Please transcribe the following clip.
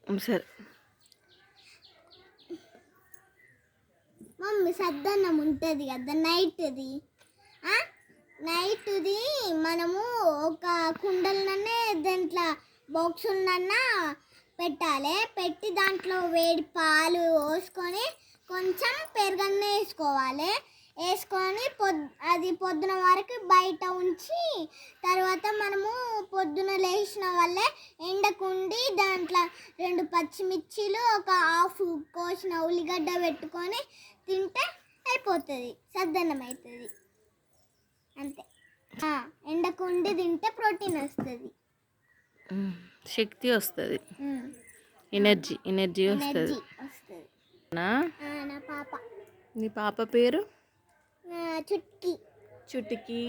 సరే మమ్మీ సద్దన్నం ఉంటుంది కదా నైట్ది, నైట్ది మనము ఒక కుండలనే దాంట్లో బాక్సులన్నా పెట్టాలి. పెట్టి దాంట్లో వేడి పాలు పోసుకొని కొంచెం పెరుగన్న వేసుకోవాలి. వేసుకొని అది పొద్దున వరకు బయట ఉంచి తర్వాత మనము పొద్దున లేచిన వల్లే ఎండకుండి దాంట్లో 2 పచ్చిమిర్చీలు ఒక హాఫ్ కోసిన ఉల్లిగడ్డ పెట్టుకొని తింటే అయిపోతుంది, సద్దన్నం అవుతుంది అంతే. ఎండకుండి తింటే ప్రోటీన్ వస్తుంది, శక్తి వస్తుంది, ఎనర్జీ వస్తుంది. నా పాప. నీ పాప పేరు చుట్కీ. చుట్కీ.